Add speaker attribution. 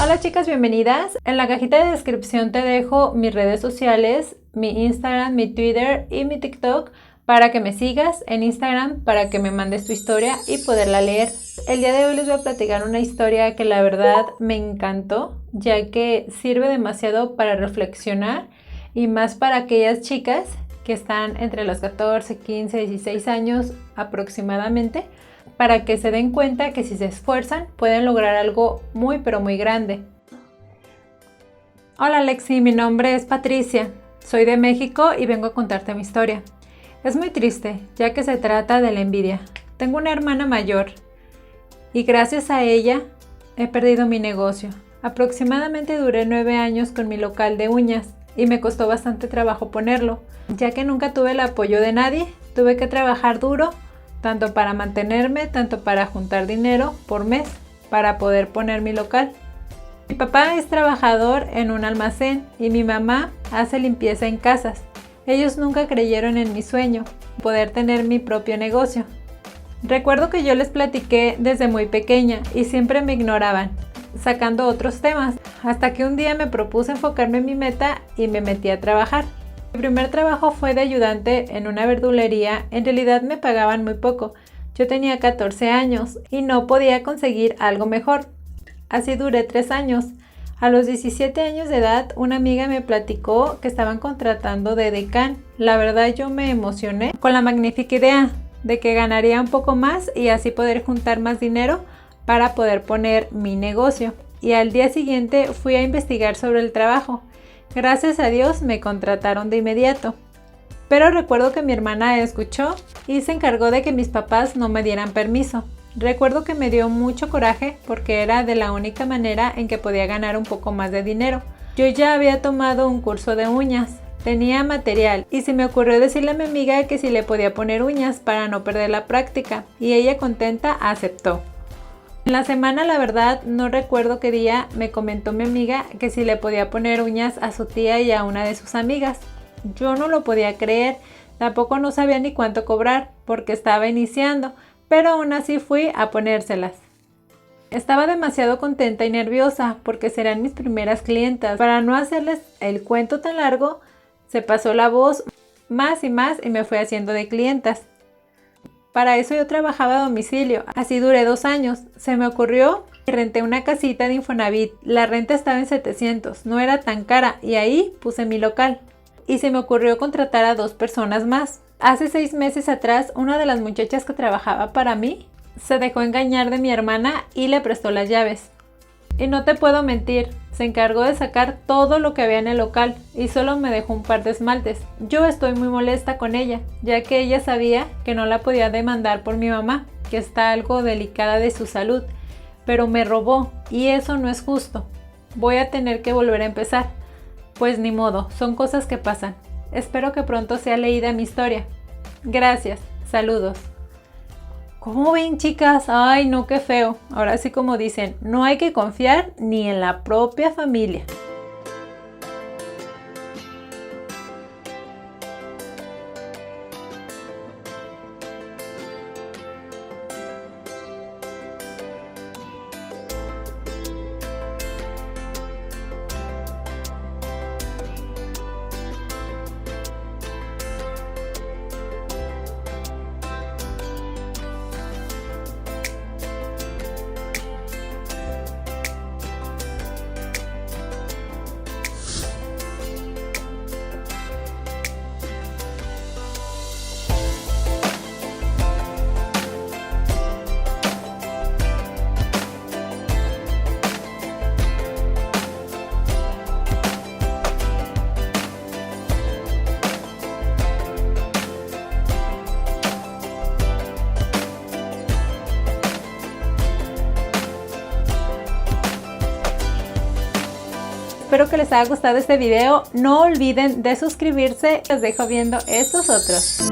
Speaker 1: Hola chicas, bienvenidas. En la cajita de descripción te dejo mis redes sociales, mi Instagram, mi Twitter y mi TikTok para que me sigas, en Instagram para que me mandes tu historia y poderla leer. El día de hoy les voy a platicar una historia que la verdad me encantó, ya que sirve demasiado para reflexionar y más para aquellas chicas que están entre los 14, 15, 16 años aproximadamente, para que se den cuenta que si se esfuerzan pueden lograr algo muy pero muy grande. Hola Lexi, mi nombre es Patricia, soy de México y vengo a contarte mi historia. Es muy triste, ya que se trata de la envidia. Tengo una hermana mayor y gracias a ella he perdido mi negocio. Aproximadamente duré 9 años con mi local de uñas y me costó bastante trabajo ponerlo, ya que nunca tuve el apoyo de nadie. Tuve que trabajar duro, tanto para mantenerme, tanto para juntar dinero por mes para poder poner mi local. Mi papá es trabajador en un almacén y mi mamá hace limpieza en casas. Ellos nunca creyeron en mi sueño, poder tener mi propio negocio. Recuerdo que yo les platiqué desde muy pequeña y siempre me ignoraban, sacando otros temas, hasta que un día me propuse enfocarme en mi meta y me metí a trabajar. Mi primer trabajo fue de ayudante en una verdulería. En realidad me pagaban muy poco. Yo tenía 14 años y no podía conseguir algo mejor. Así duré 3 años. A los 17 años de edad, una amiga me platicó que estaban contratando de decán. La verdad yo me emocioné con la magnífica idea de que ganaría un poco más y así poder juntar más dinero para poder poner mi negocio. Y al día siguiente fui a investigar sobre el trabajo. Gracias a Dios me contrataron de inmediato. Pero recuerdo que mi hermana escuchó y se encargó de que mis papás no me dieran permiso. Recuerdo que me dio mucho coraje porque era de la única manera en que podía ganar un poco más de dinero. Yo ya había tomado un curso de uñas, tenía material y se me ocurrió decirle a mi amiga que si le podía poner uñas para no perder la práctica, y ella contenta aceptó. En la semana, la verdad no recuerdo qué día, me comentó mi amiga que si le podía poner uñas a su tía y a una de sus amigas. Yo no lo podía creer, tampoco no sabía ni cuánto cobrar porque estaba iniciando, pero aún así fui a ponérselas. Estaba demasiado contenta y nerviosa porque serán mis primeras clientas. Para no hacerles el cuento tan largo, se pasó la voz más y me fue haciendo de clientas. Para eso yo trabajaba a domicilio, así duré 2 años. Se me ocurrió y renté una casita de Infonavit. La renta estaba en 700, no era tan cara, y ahí puse mi local. Y se me ocurrió contratar a 2 personas más. Hace 6 meses atrás, una de las muchachas que trabajaba para mí se dejó engañar de mi hermana y le prestó las llaves. Y no te puedo mentir, se encargó de sacar todo lo que había en el local y solo me dejó un par de esmaltes. Yo estoy muy molesta con ella, ya que ella sabía que no la podía demandar por mi mamá, que está algo delicada de su salud, pero me robó y eso no es justo. Voy a tener que volver a empezar. Pues ni modo, son cosas que pasan. Espero que pronto sea leída mi historia. Gracias, saludos. ¿Cómo ven, chicas? Ay, no, qué feo. Ahora sí, como dicen, no hay que confiar ni en la propia familia. Espero que les haya gustado este video. No olviden de suscribirse. Les dejo viendo estos otros.